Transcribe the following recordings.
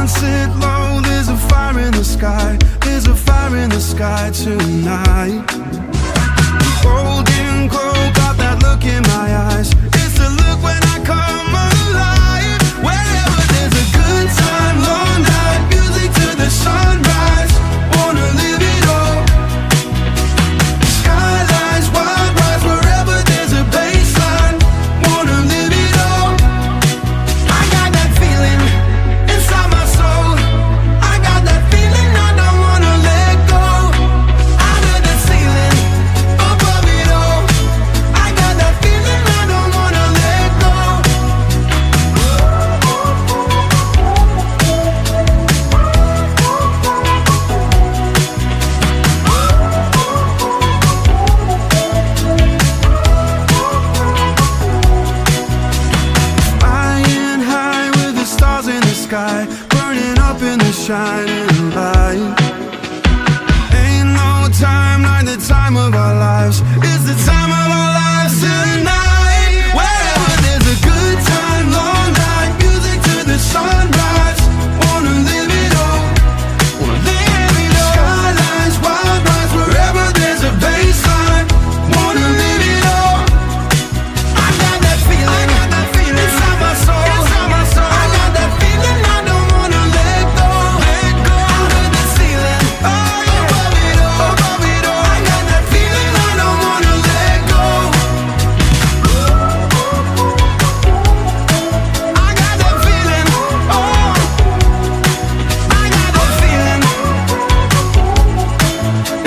sit low, there's a fire in the sky. There's a fire in the sky tonight. Holding close, got that look in my eyes. It's the look when I come alive. Wherever there's a good time, long night, music to the sunrise. Wanna live it all. Skylines, wild rides, wherever there's a baseline. Wanna live it all. I got that feeling inside my soul. I got that feeling I don't wanna let go. Under the ceiling, above it all. I got that feeling I don't wanna let go. Flying high with the stars in the sky, burning up in the shining light. Ain't no time like the time of our lives. It's the time of our lives tonight. Wherever there's a good time, long night, music to the sunrise. Wanna live it all. Wanna live it all. Skylines, wild rides, wherever there's a baseline. Wanna live it all. I got that feeling inside my soul. I got that feeling I don't wanna let go. Under the ceiling, above it all. I got that feeling I don't wanna let go. I got that feeling, I got that feeling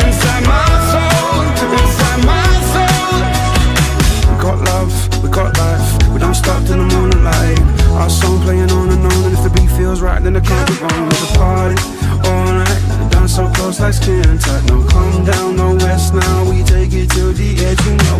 inside my soul, inside my soul. We got love, we got life. We don't stop till the morning light. Our song playing on and on, and if the beat feels right, then it can't be wrong. There's a party all night, dance so close like skin tight. No calm down, no rest now. We take it to the edge, you know